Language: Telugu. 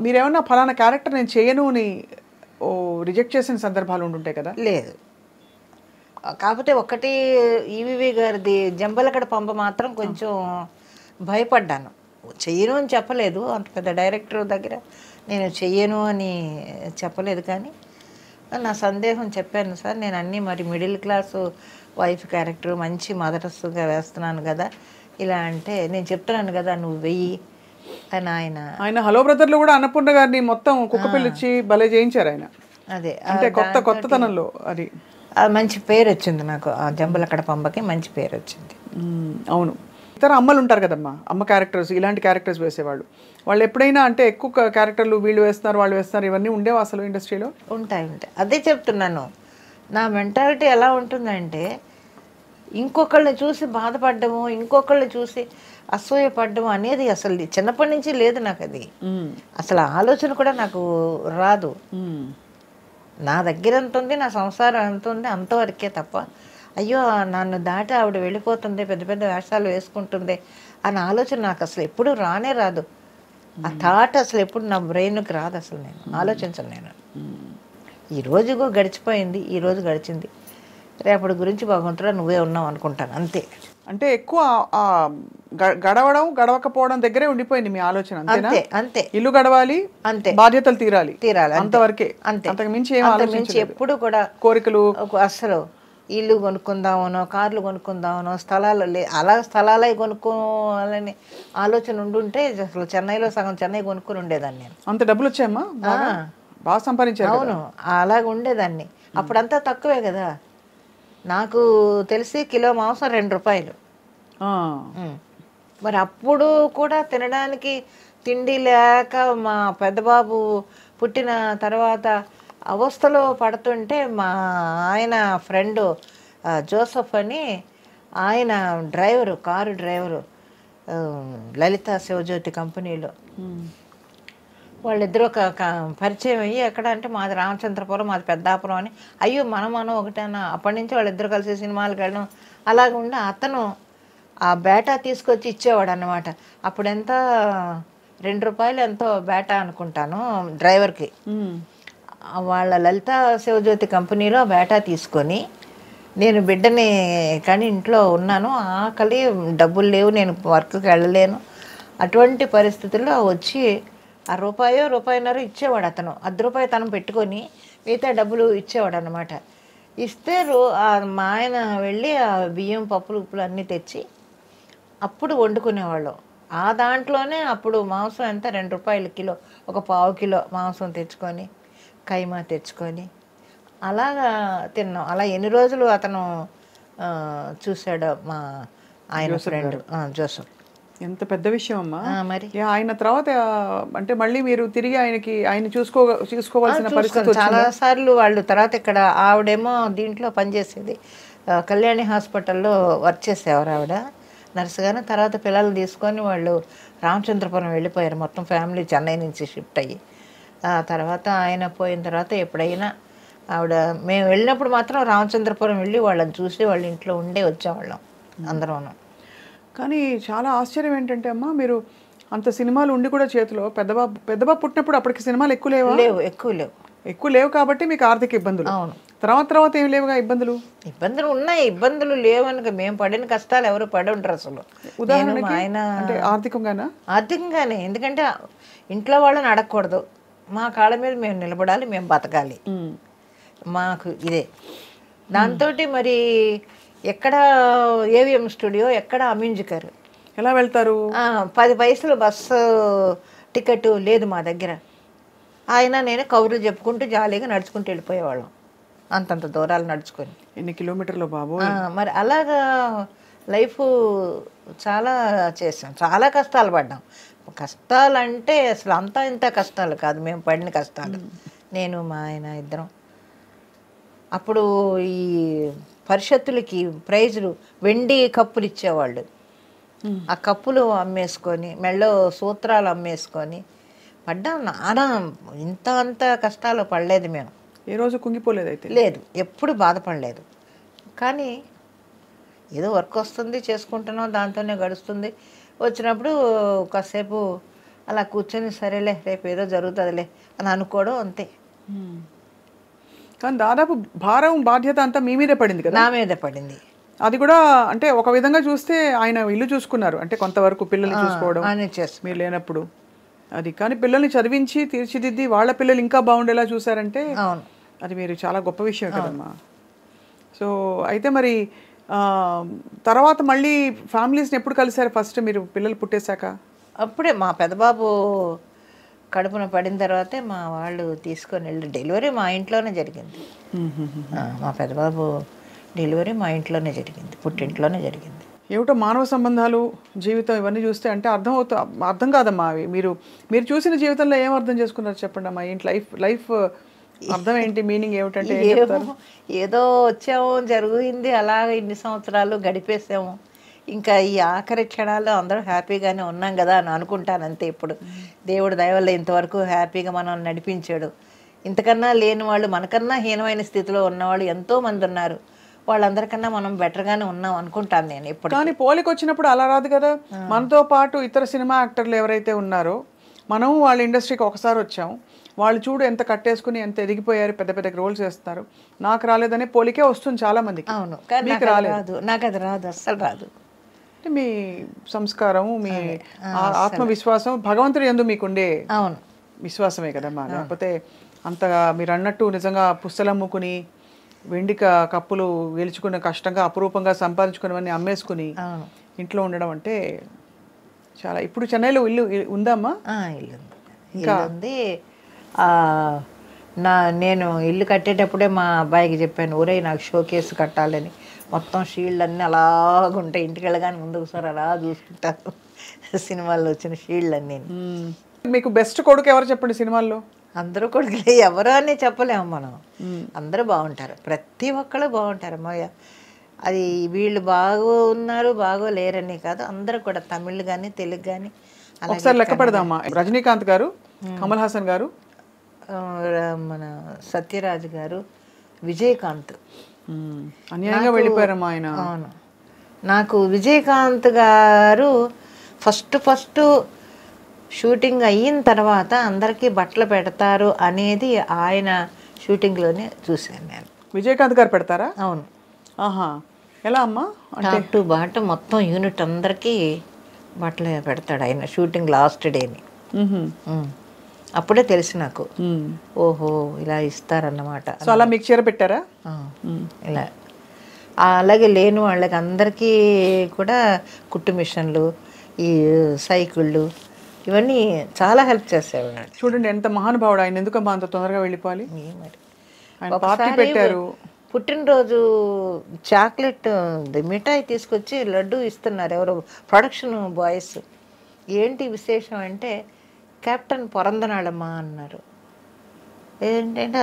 మీరేమన్నా ఫలానా క్యారెక్టర్ నేను చేయను అని రిజెక్ట్ చేసిన సందర్భాలు ఉండుంటాయి కదా? లేదు. కాకపోతే ఒకటి ఈవీవి గారిది జంబలకడ పంప మాత్రం కొంచెం భయపడ్డాను. చెయ్యను అని చెప్పలేదు, అంత పెద్ద డైరెక్టర్ దగ్గర నేను చెయ్యను అని చెప్పలేదు. కానీ నా సందేహం చెప్పాను, సార్ నేను అన్నీ మరి మిడిల్ క్లాసు వైఫ్ క్యారెక్టర్ మంచి మదరస్సుగా వేస్తున్నాను కదా, ఇలా అంటే నేను చెప్తున్నాను కదా నువ్వు వెయ్యి అని ఆయన హలో బ్రదర్లో కూడా అన్నపూర్ణ గారిని మొత్తం కుక్కపిల్లి ఇచ్చి భలే చేయించారు ఆయన. అదే అంటే కొత్తతనంలో అది మంచి పేరు వచ్చింది నాకు. ఆ జంబలకడ పంపకి మంచి పేరు వచ్చింది. అవును. ఇతర అమ్మలు ఉంటారు కదమ్మా, అమ్మ క్యారెక్టర్స్, ఇలాంటి క్యారెక్టర్స్ వేసేవాళ్ళు. వాళ్ళు ఎప్పుడైనా అంటే ఎక్కువ క్యారెక్టర్లు వీళ్ళు వేస్తున్నారు వాళ్ళు వేస్తున్నారు ఇవన్నీ ఉండేవా అసలు ఇండస్ట్రీలో? ఉంటాయి. అదే చెప్తున్నాను, నా మెంటాలిటీ ఎలా ఉంటుందంటే ఇంకొకళ్ళని చూసి బాధపడ్డము, ఇంకొకళ్ళని చూసి అసూయపడ్డము అనేది అసలు చిన్నప్పటి నుంచి లేదు నాకు. అది అసలు ఆలోచన కూడా నాకు రాదు. నా దగ్గర ఎంత ఉంది, నా సంసారం ఎంత ఉంది, అంతవరకే తప్ప అయ్యో నన్ను దాటి ఆవిడ వెళ్ళిపోతుంది, పెద్ద పెద్ద వేషాలు వేసుకుంటుంది అన్న ఆలోచన నాకు అసలు ఎప్పుడు రానే రాదు. ఆ థాట్ అసలు ఎప్పుడు నా బ్రెయిన్కి రాదు, అసలు నేను ఆలోచించను. నేను ఈరోజు గడిచిపోయింది, ఈరోజు గడిచింది, రేపటి గురించి భగవంతుడా నువ్వే ఉన్నావు అనుకుంటాను అంతే. అంటే ఎక్కువ గడవడం గడవకపోవడం దగ్గరే ఉండిపోయింది మీ ఆలోచన, అంతే అంతే. ఇల్లు గడవాలి, అంతే, బాధ్యతలు తీరాలి, అంతవరకే, అంతే. అంతకు మించి ఏం ఆలోచించలేదు ఎప్పుడు కూడా. కోరికలు అసలు ఇల్లు కొనుక్కుందామనో, కార్లు కొనుక్కుందామనో, స్థలాలు అలా స్థలాలే కొనుక్కోవాలని ఆలోచన ఉండుంటే అసలు చెన్నైలో సగం చెన్నై కొనుక్కొని ఉండేదాన్ని నేను. అంత డబ్బులు వచ్చాయమ్మా, బాగా సంపాదించారు. అవును, అలాగ ఉండేదాన్ని. అప్పుడంతా తక్కువే కదా, నాకు తెలిసి కిలో మాంసం 2 రూపాయలు. మరి అప్పుడు కూడా తినడానికి తిండి లేక మా పెద్దబాబు పుట్టిన తర్వాత అవస్థలో పడుతుంటే మా ఆయన ఫ్రెండు జోసఫ్ అని, ఆయన డ్రైవరు, కారు డ్రైవరు, లలిత శివజ్యోతి కంపెనీలో. వాళ్ళిద్దరూ పరిచయం అయ్యి ఎక్కడ అంటే మాది రామచంద్రపురం, మాది పెద్దాపురం అని. అయ్యో మనం ఒకటేనా. అప్పటి నుంచి వాళ్ళిద్దరు కలిసి సినిమాలకు వెళ్ళడం అలాగ ఉండి అతను ఆ బేటా తీసుకొచ్చి ఇచ్చేవాడు అన్నమాట. అప్పుడు ఎంత 2 రూపాయలు ఎంతో బేటా అనుకుంటాను డ్రైవర్కి. వాళ్ళ లలిత శివజ్యోతి కంపెనీలో బేటా తీసుకొని నేను బిడ్డని కానీ ఇంట్లో ఉన్నాను, ఆకలి, డబ్బులు లేవు, నేను వర్క్కి వెళ్ళలేను. అటువంటి పరిస్థితుల్లో వచ్చి ఆ రూపాయన్నర ఇచ్చేవాడు అతను. ₹10 తను పెట్టుకొని మిగతా డబ్బులు ఇచ్చేవాడు అనమాట. ఇస్తే మా ఆయన వెళ్ళి ఆ బియ్యం, పప్పులు, ఉప్పులు అన్నీ తెచ్చి అప్పుడు వండుకునేవాళ్ళు. ఆ దాంట్లోనే అప్పుడు మాంసం ఎంత, ₹2 కిలో, ఒక పావు కిలో మాంసం తెచ్చుకొని, కైమా తెచ్చుకొని అలాగా తిన్నాం. అలా ఎన్ని రోజులు అతను చూశాడు మా ఆయన ఫ్రెండ్ జోసఫ్. ఎంత పెద్ద విషయం అమ్మా. మరి ఆయన తర్వాత అంటే మళ్ళీ మీరు తిరిగి ఆయన చూసుకోవాల్సిన పరిస్థితి చాలా సార్లు. వాళ్ళు తర్వాత ఇక్కడ ఆవిడేమో దీంట్లో పనిచేసేది, కళ్యాణి హాస్పిటల్లో వర్క్ చేసేవారు ఆవిడ నర్సుగాను. తర్వాత పిల్లలు తీసుకొని వాళ్ళు రామచంద్రపురం వెళ్ళిపోయారు, మొత్తం ఫ్యామిలీ చెన్నై నుంచి షిఫ్ట్ అయ్యి. ఆ తర్వాత ఆయన పోయిన తర్వాత ఎప్పుడైనా ఆవిడ, మేము వెళ్ళినప్పుడు మాత్రం రామచంద్రపురం వెళ్ళి వాళ్ళని చూసి వాళ్ళ ఇంట్లో ఉండే వచ్చేవాళ్ళం అందరం. కానీ చాలా ఆశ్చర్యం ఏంటంటే అమ్మా, మీరు అంత సినిమాలు ఉండి కూడా చేతిలో పెద్దబాబు పుట్టినప్పుడు అప్పటికి సినిమాలు ఎక్కువ లేవు కాబట్టి మీకు ఆర్థిక ఇబ్బందులు. అవును. తర్వాత ఏం లేవుగా ఇబ్బందులు ఉన్నాయి. ఇబ్బందులు లేవనుక మేము పడిన కష్టాలు ఎవరు పడి ఉంటారు అసలు. ఉదాహరణకి ఆయన అంటే ఆర్థికంగానే, ఎందుకంటే ఇంట్లో వాళ్ళని అడగకూడదు, మా కాళ్ళ మీద మేము నిలబడాలి, మేము బతకాలి, మాకు ఇదే. దాంతో మరి ఎక్కడ ఏవిఎం స్టూడియో, ఎక్కడ అమ్యూజికర్, ఎలా వెళ్తారు? 10 పైసలు బస్సు టికెట్ లేదు మా దగ్గర. ఆయన నేను కబుర్లు చెప్పుకుంటూ జాలీగా నడుచుకుంటూ వెళ్ళిపోయేవాళ్ళం, అంతంత దూరాలు నడుచుకొని. ఎన్ని కిలోమీటర్లు బాబు. మరి అలాగా లైఫ్ చాలా చేసాం, చాలా కష్టాలు పడ్డాం. కష్టాలు అంటే అసలు అంతా ఇంత కష్టాలు కాదు మేము పడిన కష్టాలు, నేను మా ఆయన ఇద్దరం. అప్పుడు ఈ పరిషత్తులకి ప్రైజులు, వెండి కప్పులు ఇచ్చేవాళ్ళు. ఆ కప్పులు అమ్మేసుకొని, మెళ్ళో సూత్రాలు అమ్మేసుకొని పడ్డాం. నానా అంత కష్టాలు పడలేదు మేము. ఏ రోజు కుంగిపోలేదు అయితే? లేదు, ఎప్పుడు బాధపడలేదు. కానీ ఏదో వర్క్ వస్తుంది, చేసుకుంటున్నాం, దాంతోనే గడుస్తుంది. వచ్చినప్పుడు కాసేపు అలా కూర్చొని సరేలే రేపు ఏదో జరుగుతుందిలే అని అనుకోవడం అంతే. కానీ దాదాపు భారం బాధ్యత అంతా మీ మీదే పడింది కదా? నా మీదే పడింది. అది కూడా అంటే ఒక విధంగా చూస్తే ఆయన ఇల్లు చూసుకున్నారు, అంటే కొంతవరకు పిల్లల్ని చూసుకోవడం మీరు లేనప్పుడు అది. కానీ పిల్లల్ని చదివించి తీర్చిదిద్ది వాళ్ళ పిల్లలు ఇంకా బాగుండేలా చూసారంటే అది మీరు చాలా గొప్ప విషయం కదమ్మా. సో అయితే మరి తర్వాత మళ్ళీ ఫ్యామిలీస్ని ఎప్పుడు కలిసారు ఫస్ట్ మీరు పిల్లలు పుట్టేశాక? అప్పుడే మా పెద్దబాబు కడుపున పడిన తర్వాతే మా వాళ్ళు తీసుకొని వెళ్ళి డెలివరీ మా ఇంట్లోనే జరిగింది. మా పెద్దబాబు డెలివరీ మా ఇంట్లోనే జరిగింది, పుట్టింట్లోనే జరిగింది. ఏమిటో మానవ సంబంధాలు, జీవితం ఇవన్నీ చూస్తే అంటే అర్థం కాదమ్మా అవి. మీరు చూసిన జీవితంలో ఏం అర్థం చేసుకున్నారు చెప్పండి అమ్మా. ఏంటి లైఫ్ అర్థం ఏంటి, మీనింగ్ ఏమిటంటే? ఏదో వచ్చాము, జరిగింది, అలాగ ఇన్ని సంవత్సరాలు గడిపేసాము, ఇంకా ఈ ఆఖరి క్షణాల్లో అందరూ హ్యాపీగానే ఉన్నాం కదా అని అనుకుంటాను అంతే. ఇప్పుడు దేవుడు దయ వల్ల ఇంతవరకు హ్యాపీగా మనం నడిపించాడు. ఇంతకన్నా లేని వాళ్ళు, మనకన్నా హీనమైన స్థితిలో ఉన్నవాళ్ళు ఎంతోమంది ఉన్నారు. వాళ్ళందరికన్నా మనం బెటర్గానే ఉన్నాం అనుకుంటాను నేను ఇప్పుడు. కానీ పోలికి వచ్చినప్పుడు అలా రాదు కదా. మనతో పాటు ఇతర సినిమా యాక్టర్లు ఎవరైతే ఉన్నారో, మనం వాళ్ళ ఇండస్ట్రీకి ఒకసారి వచ్చాం, వాళ్ళు చూడు ఎంత కట్టేసుకుని ఎంత ఎదిగిపోయారు, పెద్ద పెద్ద రోల్స్ చేస్తున్నారు. నాకు రాలేదనే పోలికే వస్తుంది చాలా మందికి. అవును, మీకు రాలేదు. నాకు అది రాదు, అస్సలు రాదు. అంటే మీ సంస్కారం, మీ ఆత్మవిశ్వాసం, భగవంతుడి యందు మీకుండే విశ్వాసమే కదమ్మా. లేకపోతే అంతగా మీరు అన్నట్టు నిజంగా పుస్తలమ్ముకుని వెండి కప్పులు గెలుచుకున్న కష్టంగా అపురూపంగా సంపాదించుకున్నవన్నీ అమ్మేసుకుని ఇంట్లో ఉండడం అంటే చాలా. ఇప్పుడు చెన్నైలో ఇల్లు ఉందమ్మా? ఇల్లు ఇంకా ఉంది. నేను ఇల్లు కట్టేటప్పుడే మా అబ్బాయికి చెప్పాను, ఊరే నాకు షోకేస్ కట్టాలని. మొత్తం షీల్డ్ అన్నీ అలాగుంటాయి, ఇంటికి వెళ్ళగానే ముందుకు సార్ అలా చూసుకుంటారు సినిమాల్లో వచ్చిన షీల్డ్ అన్నీ. మీకు బెస్ట్ కొడుకు ఎవరు చెప్పండి సినిమాల్లో? అందరూ కొడుకులే, ఎవరు అని చెప్పలేము మనం. అందరూ బాగుంటారు, ప్రతి ఒక్కళ్ళు బాగుంటారు అమ్మయ్య. అది వీళ్ళు బాగున్నారు బాగోలేరని కాదు, అందరూ కూడా తమిళ్ కానీ తెలుగు కానీ. ఒకసారి లెక్క పెడదామా. రజనీకాంత్ గారు, కమల్ హాసన్ గారు, మన సత్యరాజ్ గారు, విజయకాంత్. అన్యాయంగా వెళ్ళిపోయారమ్మా ఆయన. అవును, నాకు విజయకాంత్ గారు ఫస్ట్ షూటింగ్ అయిన తర్వాత అందరికీ బట్టలు పెడతారు అనేది ఆయన షూటింగ్లోనే చూశాను నేను. విజయకాంత్ గారు పెడతారా? అవును. ఆహా, ఎలా అమ్మా? టాప్ టు బాటం మొత్తం యూనిట్ అందరికీ బట్టలు పెడతాడు ఆయన షూటింగ్ లాస్ట్ డేని. అప్పుడే తెలిసి నాకు, ఓహో ఇలా ఇస్తారన్నమాట. సో అలా మీకు చీర పెట్టారా? ఇలా అలాగే లేని వాళ్ళకి అందరికీ కూడా కుట్టు మిషన్లు, ఈ సైకిళ్ళు, ఇవన్నీ చాలా హెల్ప్ చేసేవాడు. చూడండి ఎంత మహానుభావుడు ఆయన. ఎందుకమ్మా అంత తొందరగా వెళ్ళిపోవాలి? మరి పార్టీ పెట్టారు. పుట్టినరోజు చాక్లెట్ మిఠాయి తీసుకొచ్చి లడ్డు ఇస్తున్నారు ఎవరో ప్రొడక్షన్ బాయ్స్. ఏంటి విశేషం అంటే, కెప్టెన్ పొరందనాళమ్మా అన్నారు. ఏంటంటే